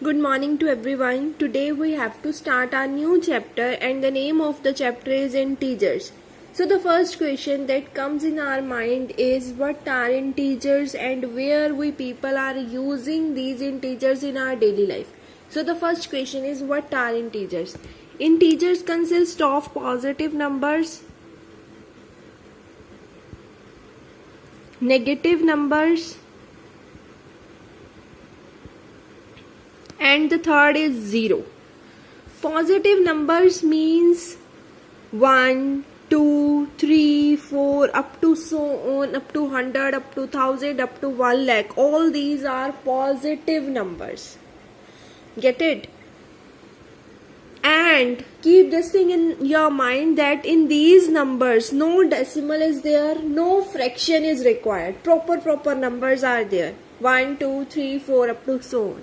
Good morning to everyone. Today we have to start our new chapter and the name of the chapter is integers. So the first question that comes in our mind is what are integers and where we people are using these integers in our daily life. So the first question is what are integers? Integers consist of positive numbers, negative numbers, and the third is 0. Positive numbers means 1, 2, 3, 4 up to so on, up to 100, up to 1000, up to 1 lakh. All these are positive numbers. Get it? And keep this thing in your mind that in these numbers no decimal is there, no fraction is required. Proper numbers are there. 1, 2, 3, 4 up to so on.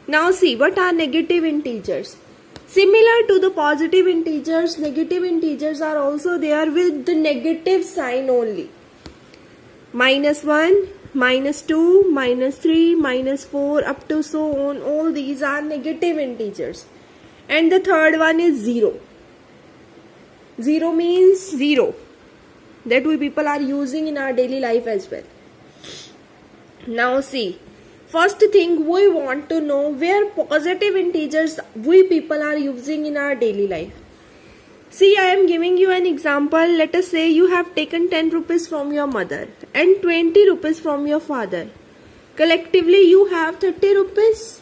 Now see, what are negative integers? Similar to the positive integers, negative integers are also there with the negative sign only. -1, -2, -3, -4 up to so on. All these are negative integers. And the third one is 0. 0 means 0. That we people are using in our daily life as well. Now see. First thing we want to know where positive integers we people are using in our daily life. See, I am giving you an example. Let us say you have taken 10 rupees from your mother and 20 rupees from your father. Collectively you have 30 rupees.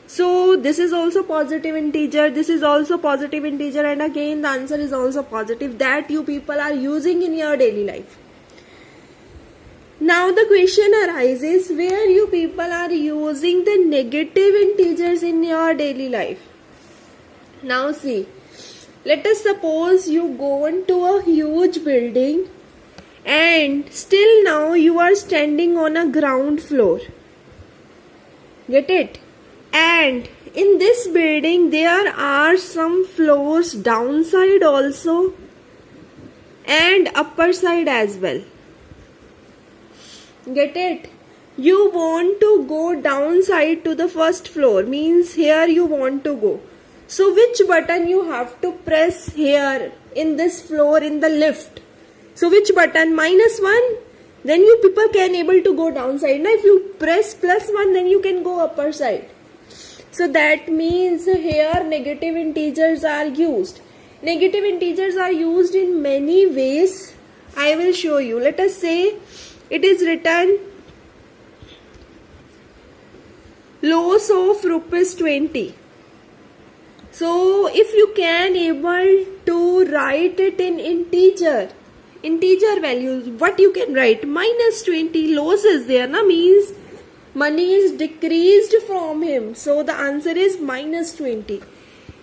So this is also positive integer. This is also positive integer, and again the answer is also positive that you people are using in your daily life. Now the question arises where you people are using the negative integers in your daily life. Now see, let us suppose you go into a huge building and still now you are standing on a ground floor. Get it? And in this building there are some floors downside also and upper side as well. Get it? You want to go downside to the first floor, means here you want to go. So which button you have to press here in this floor in the lift? So which button? -1. Then you people can able to go downside. Now if you press +1 then you can go upper side. So that means here negative integers are used. Negative integers are used in many ways. I will show you. Let us say it is written loss of ₹20. So if you can able to write it in integer values, what you can write? -20, loss is there, na, means money is decreased from him. So the answer is -20.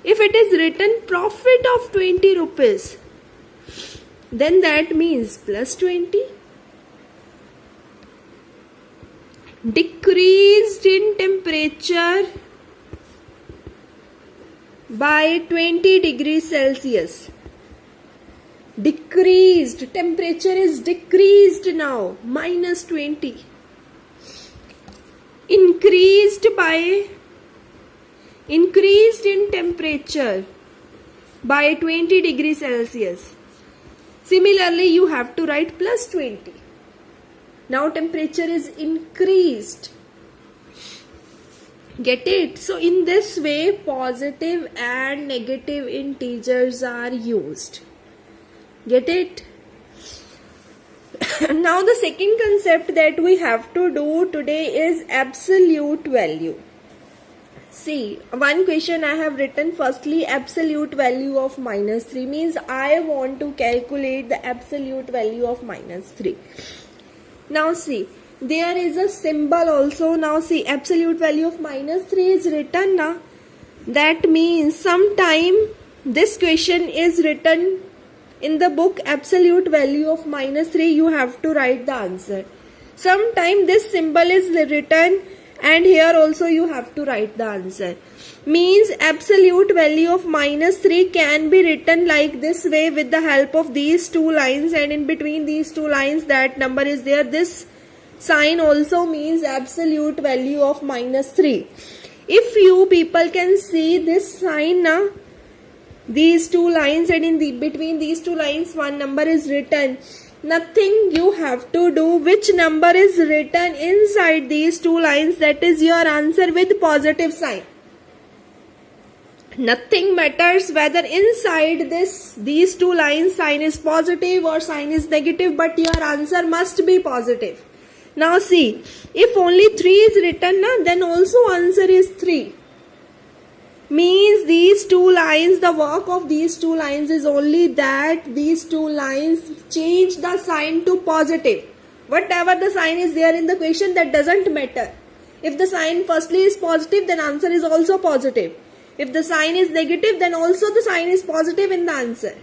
If it is written profit of 20 rupees, then that means +20. Decreased in temperature by 20 degrees Celsius. Decreased, temperature is decreased now, -20. Increased in temperature by 20 degrees Celsius. Similarly, you have to write +20. Now temperature is increased. Get it? So in this way positive and negative integers are used. Get it? Now the second concept that we have to do today is absolute value. See, one question I have written. Firstly, absolute value of -3 means I want to calculate the absolute value of -3. Now see, there is a symbol also. Now see, absolute value of -3 is written now. That means sometime this question is written in the book absolute value of -3, you have to write the answer. Sometime this symbol is written and here also you have to write the answer. Means absolute value of -3 can be written like this way with the help of these two lines, and in between these two lines that number is there. This sign also means absolute value of -3. If you people can see this sign now, these two lines, and in the between these two lines one number is written. Nothing you have to do. Which number is written inside these two lines, that is your answer with positive sign. Nothing matters whether inside these two lines sign is positive or sign is negative, but your answer must be positive. Now see, if only 3 is written na, then also answer is 3. Means these two lines, the work of these two lines is only that these two lines change the sign to positive. Whatever the sign is there in the question, that doesn't matter. If the sign firstly is positive, then answer is also positive. If the sign is negative, then also the sign is positive in the answer.